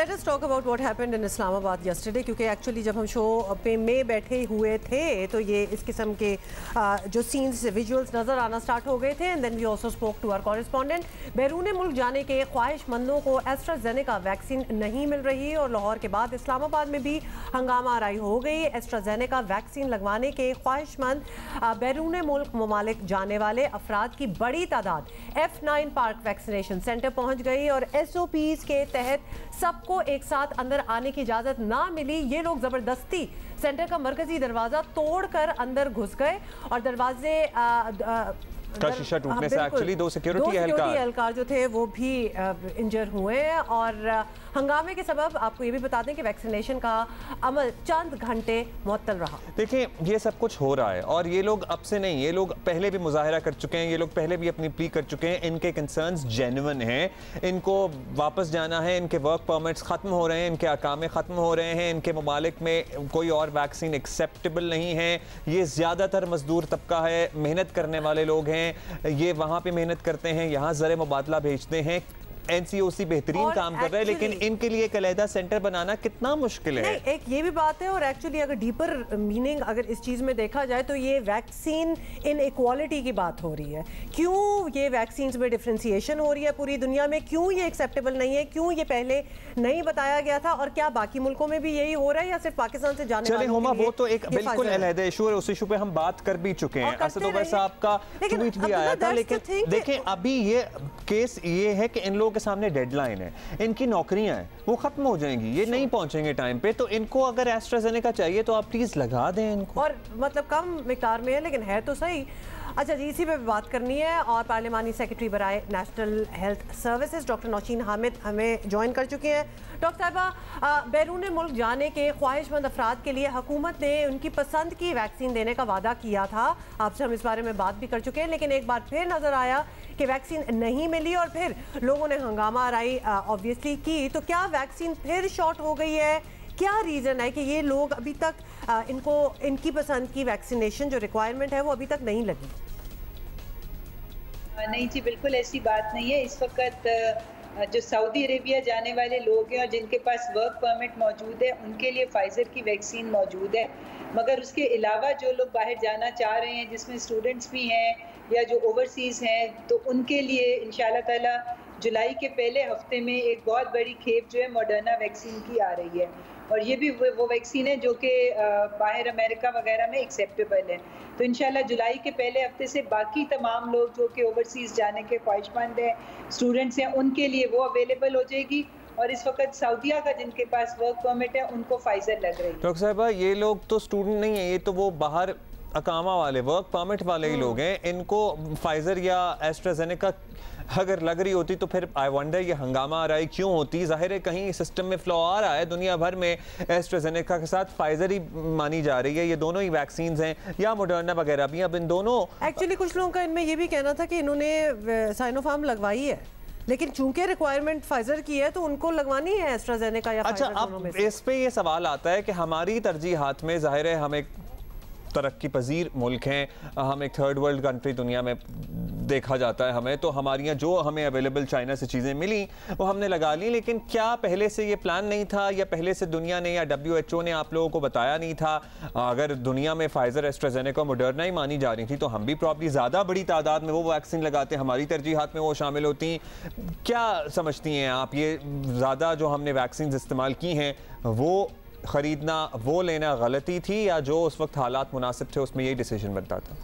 Let us talk about what happened in Islamabad yesterday, क्योंकि actually जब हम show पे में बैठे हुए थे तो ये इस किस्म के जो सीन्स विजुअल्स नज़र आना स्टार्ट हो गए थे। And then we also spoke to our correspondent. बैरून मुल्क जाने के ख्वाहिशमंदों को एस्ट्राजेनेका वैक्सीन नहीं मिल रही और लाहौर के बाद इस्लामाबाद में भी हंगामा आराई हो गई। एस्ट्राजेनेका वैक्सीन लगवाने के ख्वाहिशमंद बैरून मुल्क ममालिक जाने वाले अफराद की बड़ी तादाद F9 पार्क वैक्सीनेशन सेंटर पहुँच गई और SOPs के तहत सबको एक साथ अंदर आने की इजाजत ना मिली। ये लोग जबरदस्ती सेंटर का मरकजी दरवाजा तोड़कर अंदर घुस गए और दरवाजे का शीशा टूटने से एक्चुअली दो सिक्योरिटी एहलकार जो थे वो भी इंजर हुए हैं। और हंगामे के सबब आपको ये भी बता दें कि वैक्सीनेशन का अमल चंद घंटे मुअत्तल रहा। देखिए ये सब कुछ हो रहा है और ये लोग अब से नहीं, ये लोग पहले भी मुजाहरा कर चुके हैं, ये लोग पहले भी अपनी प्ली कर चुके हैं। इनके कंसर्न्स जेन्युइन हैं, इनको वापस जाना है, इनके वर्क परमिट्स ख़त्म हो रहे हैं, इनके अकामे ख़त्म हो रहे हैं, इनके ममालिक में कोई और वैक्सीन एक्सेप्टेबल नहीं है। ये ज़्यादातर मजदूर तबका है, मेहनत करने वाले लोग हैं, ये वहाँ पे मेहनत करते हैं, यहाँ ज़र मुबादला भेजते हैं। NCOC बेहतरीन काम कर रहा है, लेकिन इनके लिए एक अलहदा सेंटर बनाना कितना मुश्किल है। एक ये भी बात है और एक्चुअली अगर डीपर मीनिंग अगर इस चीज़ में देखा जाए तो ये वैक्सीन इन इक्वालिटी की बात हो रही है। क्यों ये वैक्सीन में डिफ्रेंसिएशन हो रही है पूरी दुनिया में, क्यों ये एक्सेप्टेबल नहीं है, क्यों ये पहले नहीं बताया गया था और क्या बाकी मुल्कों में भी यही हो रहा है या सिर्फ पाकिस्तान से जाने वालों के लिए? वो तो एक बिल्कुल अलहदा इशू है, उस इशू पे हम बात कर भी चुके हैं। असद ओवैस साहब का ट्वीट भी आया था, लेकिन देखें अभी ये केस ये है कि इन लोगों के सामने डेडलाइन है, इनकी नौकरियां हैं वो खत्म हो जाएंगी, ये नहीं पहुंचेंगे टाइम पे। तो इनको अगर एस्ट्राजेनेका चाहिए तो आप प्लीज लगा दें इनको, और मतलब कम मिकदार में है लेकिन है तो सही। अच्छा जी, इसी पे बात करनी है और पार्लिमानी सेक्रेटरी बराए national health services doctor Nausheen Hamid हमें ज्वाइन कर चुके हैं। डॉक्टर साहिबा, बैरून मुल्क जाने के ख्वाहिशमंद अफराद के लिए हुकूमत ने उनकी पसंद की वैक्सीन देने का वादा किया था, आपसे हम इस बारे में बात भी कर चुके हैं, लेकिन एक बार फिर नज़र आया कि वैक्सीन नहीं मिली और फिर लोगों ने हंगामा आराई ऑब्वियसली की। तो क्या वैक्सीन फिर शॉर्ट हो गई है? क्या रीज़न है कि ये लोग अभी तक इनको इनकी पसंद की वैक्सीनेशन जो रिक्वायरमेंट है वो अभी तक नहीं लगी? नहीं जी, बिल्कुल ऐसी बात नहीं है। इस वक्त जो सऊदी अरेबिया जाने वाले लोग हैं और जिनके पास वर्क परमिट मौजूद है उनके लिए फाइजर की वैक्सीन मौजूद है, मगर उसके अलावा जो लोग बाहर जाना चाह रहे हैं जिसमें स्टूडेंट्स भी हैं या जो ओवरसीज़ हैं, तो उनके लिए इंशाल्लाह ताला जुलाई के पहले हफ्ते में एक बहुत बड़ी खेप जो है मॉडर्ना वैक्सीन की आ रही है और ये भी वो वैक्सीन है जो कि बाहर अमेरिका वगैरह में एक्सेप्टेबल है। तो इंशाल्लाह जुलाई के पहले हफ्ते से बाकी तमाम लोग जो कि ओवरसीज़ जाने के ख्वाहिशमंद हैं, स्टूडेंट्स हैं, उनके लिए वो अवेलेबल हो जाएगी। और इस वक्त सऊदीया का जिनके पास वर्क परमिट है उनको फाइजर लग रही है। डॉक्टर साहिबा, ये लोग तो स्टूडेंट नहीं है, ये तो वो बाहर अकामा वाले वर्क परमिट वाले ही लोग हैं। इनको फाइजर या एस्ट्राजेनेका अगर लग रही होती तो फिर आई वंडर ये हंगामा आ रहा है क्यों होती। जाहिर है कहीं सिस्टम में फ्लॉ आ रहा है, दुनिया भर में एस्ट्राजेनेका के साथ फाइजर ही मानी जा रही है, ये दोनों ही वैक्सीन हैं या मॉडर्ना वगैरह भी। अब इन दोनों एक्चुअली कुछ लोगों का इनमें ये भी कहना था कि इन्होंने साइनोफार्म लगवाई है लेकिन चूंकि रिक्वायरमेंट फाइजर की है तो उनको लगवानी है एस्ट्राजेनेका या अच्छा, अब इस पे ये सवाल आता है कि हमारी तरजीहात में जाहिर है हम एक तरक्की पजीर मुल्क हैं, हम एक थर्ड वर्ल्ड कंट्री दुनिया में देखा जाता है हमें, तो हमारी जो हमें अवेलेबल चाइना से चीज़ें मिली वो हमने लगा ली। लेकिन क्या पहले से ये प्लान नहीं था या पहले से दुनिया ने या WHO ने आप लोगों को बताया नहीं था? अगर दुनिया में फाइजर एस्ट्राजेनेका मॉडर्ना ही मानी जा रही थी तो हम भी प्रॉब्ली ज़्यादा बड़ी तादाद में वो वैक्सीन लगाते, हमारी तरजीहात में वो शामिल होती। क्या समझती हैं आप, ये ज़्यादा जो हमने वैक्सीन इस्तेमाल की हैं वो ख़रीदना, वो लेना गलती थी या जो उस वक्त हालात मुनासिब थे उसमें यही डिसीजन बनता था?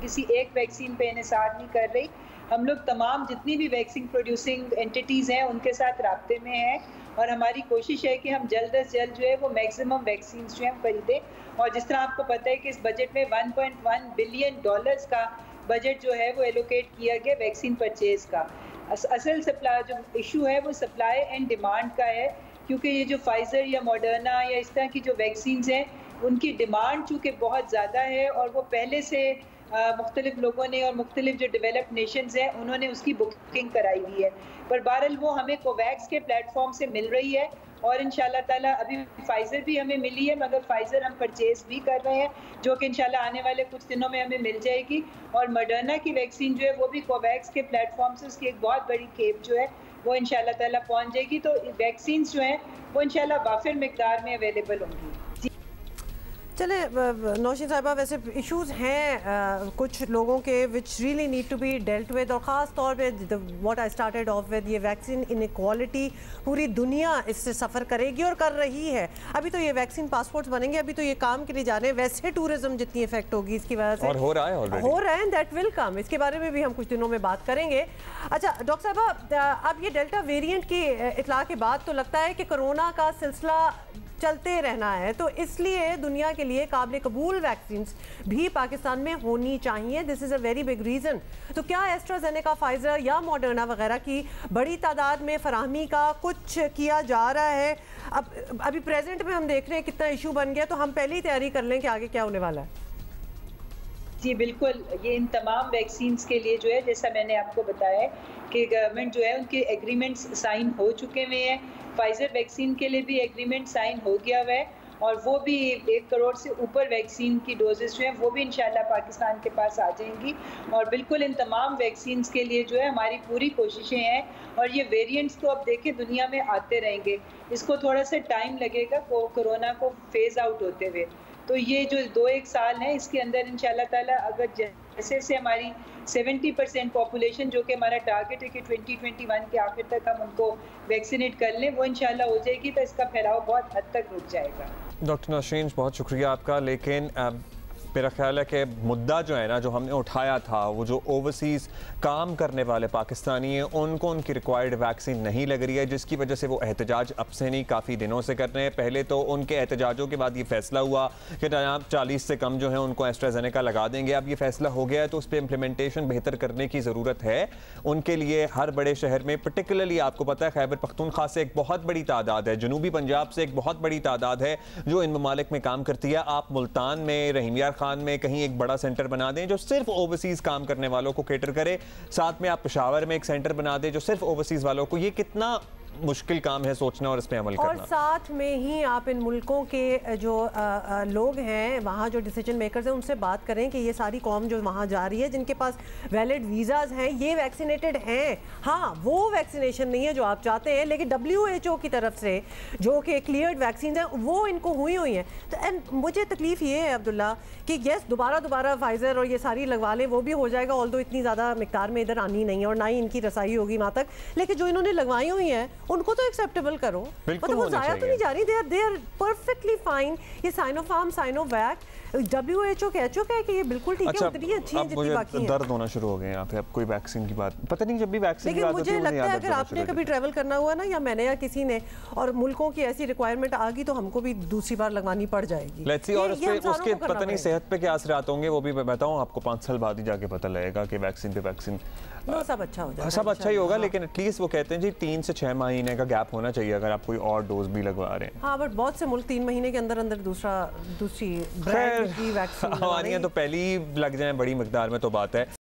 किसी एक वैक्सीन पे इन्हिसार नहीं कर रही, हम लोग तमाम जितनी भी वैक्सीन प्रोड्यूसिंग एंटिटीज़ हैं उनके साथ राब्ते में हैं और हमारी कोशिश है कि हम जल्द अज जल्द जो है वो मैक्सिमम वैक्सीन जो है हम खरीदें। और जिस तरह आपको पता है कि इस बजट में $1.1 बिलियन का बजट जो है वो एलोकेट किया गया वैक्सीन परचेज़ का। असल सप्लाई जो इशू है वो सप्लाई एंड डिमांड का है, क्योंकि ये जो फाइजर या मॉडर्ना या इस तरह की जो वैक्सीन्स हैं उनकी डिमांड चूँकि बहुत ज़्यादा है और वो पहले से मुख्तलिफ लोगों ने और मुख्तलिफ जो डेवलप्ड नेशंस हैं उन्होंने उसकी बुकिंग कराई हुई है, पर बहरहाल वो हमें कोवैक्स के प्लेटफॉर्म से मिल रही है और इंशाल्लाह ताला अभी फाइजर भी हमें मिली है, मगर फाइजर हम परचेज भी कर रहे हैं जो कि इंशाल्लाह आने वाले कुछ दिनों में हमें मिल जाएगी। और मॉडर्ना की वैक्सीन जो है वो भी कोवैक्स के प्लेटफॉर्म से उसकी एक बहुत बड़ी खेप जो है वो इंशाल्लाह ताला पहुंच जाएगी। तो वैक्सीन जो हैं वो इंशाल्लाह वाफिर मिकदार में अवेलेबल होंगी। चले नौशीन साहिबा, वैसे इश्यूज़ हैं कुछ लोगों के which really need to be dealt with, और ख़ास तौर पे what I started off with, ये वैक्सीन इनइक्वालिटी पूरी दुनिया इससे सफ़र करेगी और कर रही है। अभी तो ये वैक्सीन पासपोर्ट्स बनेंगे, अभी तो ये काम के लिए जा रहे हैं, वैसे टूरिज्म जितनी इफेक्ट होगी इसकी वजह से, और हो रहा है ऑलरेडी, हो रहा है, दैट विल कम। इसके बारे में भी हम कुछ दिनों में बात करेंगे। अच्छा डॉक्टर साहबा, अब ये डेल्टा वेरिएंट की इतला के बाद तो लगता है कि कोरोना का सिलसिला चलते रहना है, तो इसलिए दुनिया के लिए काबिल कबूल वैक्सीन भी पाकिस्तान में होनी चाहिए। This is a very big reason. तो क्या एस्ट्राजेनेका, फाइजर या मॉडर्ना वगैरह की बड़ी तादाद में फराहमी का कुछ किया जा रहा है? अब अभी प्रेजेंट में हम देख रहे हैं कितना इशू बन गया, तो हम पहले ही तैयारी कर लें कि आगे क्या होने वाला है। जी बिल्कुल, ये इन तमाम वैक्सीन्स के लिए जो है, जैसा मैंने आपको बताया है कि गवर्नमेंट जो है उनके एग्रीमेंट्स साइन हो चुके हुए हैं। फाइजर वैक्सीन के लिए भी एग्रीमेंट साइन हो गया हुआ है, और वो भी 1 करोड़ से ऊपर वैक्सीन की डोजेस जो हैं वो भी इंशाल्लाह पाकिस्तान के पास आ जाएंगी। और बिल्कुल इन तमाम वैक्सीन्स के लिए जो है हमारी पूरी कोशिशें हैं, और ये वेरिएंट्स तो अब देखें दुनिया में आते रहेंगे, इसको थोड़ा सा टाइम लगेगा कोरोना को फेज़ आउट होते हुए। तो ये जो 2-1 साल है, इसके अंदर इंशाल्लाह ताला अगर जैसे से हमारी 70% पॉपुलेशन जो कि हमारा टारगेट है कि 2021 के आखिर तक हम उनको वैक्सीनेट कर लें, वो इंशाल्लाह हो जाएगी, तो इसका फैलाव बहुत हद तक रुक जाएगा। डॉक्टर नौशीन, बहुत शुक्रिया आपका। लेकिन मेरा ख्याल है कि मुद्दा जो है ना, जो हमने उठाया था, वो जो ओवरसीज़ काम करने वाले पाकिस्तानी हैं उनको उनकी रिक्वायर्ड वैक्सीन नहीं लग रही है, जिसकी वजह से वो एहतजाज अब से नहीं काफ़ी दिनों से कर रहे हैं। पहले तो उनके एहतजाजों के बाद ये फैसला हुआ कि जनाब 40 से कम जो है उनको एस्ट्राजेनेका लगा देंगे। अब ये फैसला हो गया है, तो उस पर इम्प्लीमेंटेशन बेहतर करने की ज़रूरत है। उनके लिए हर बड़े शहर में, पर्टिकुलरली आपको पता है खैबर पख्तूनख्वा से एक बहुत बड़ी तादाद है, जनूबी पंजाब से एक बहुत बड़ी तादाद है जो इन ममालिक में काम करती है। आप मुल्तान में, रहीम यार खान में कहीं एक बड़ा सेंटर बना दें जो सिर्फ ओवरसीज काम करने वालों को केटर करे, साथ में आप पेशावर में एक सेंटर बना दें जो सिर्फ ओवरसीज वालों को, ये कितना मुश्किल काम है सोचना और इस पे अमल करना। और साथ में ही आप इन मुल्कों के जो लोग हैं, वहाँ जो डिसीजन मेकर्स हैं, उनसे बात करें कि ये सारी कौम जो वहाँ जा रही है, जिनके पास वैलिड वीज़ाज हैं, ये वैक्सीनेटेड हैं। हाँ, वो वैक्सीनेशन नहीं है जो आप चाहते हैं, लेकिन WHO की तरफ से जो कि क्लियर्ड वैक्सीन हैं वो इनको हुई हैं। तो एंड मुझे तकलीफ़ ये है अब्दुल्ला कि यस दोबारा फाइजर और ये सारी लगवा लें, वो भी हो जाएगा, ऑल्दो इतनी ज़्यादा मिकदार में इधर आनी नहीं है और ना ही इनकी रसाई होगी वहाँ तक, लेकिन जो इन्होंने लगवाई हुई हैं उनको तो एक्सेप्टेबल करो, मतलब वो ज़ाया तो नहीं जा रही, दे आर परफेक्टली फाइन। ये साइनोफार्म, साइनोवैक, WHO कह चुका है कि ये बिल्कुल ठीक है, उतनी अच्छी है जितनी बाकी है। दर्द होना शुरू हो गए यहाँ पे, अब कोई वैक्सीन की बात पता नहीं, जब भी वैक्सीन की बात होती है, लेकिन मुझे लगता है अगर आपने कभी ट्रैवल करना हुआ ना, या मैंने या किसी ने, और मुल्कों की ऐसी रिक्वायरमेंट आ गई, तो हमको भी दूसरी बार लगवानी पड़ जाएगी। लेट्स सी, और उसके पता नहीं सेहत पे क्या असरात होंगे, वो भी मैं बताऊँ आपको 5 साल बाद ही जाके पता लगेगा कि वैक्सीन पे वैक्सीन सब अच्छा हो जाएगा, सब अच्छा ही होगा। लेकिन एटलीस्ट वो कहते हैं जी 3 से 6 महीने का गैप होना चाहिए अगर आप कोई और डोज भी लगवा रहे हैं। हाँ, बट बहुत से मुल्क 3 महीने के अंदर अंदर दूसरी ब्रांड की वैक्सीन, हमारी तो पहली लग जाए बड़ी मकदार में तो बात है।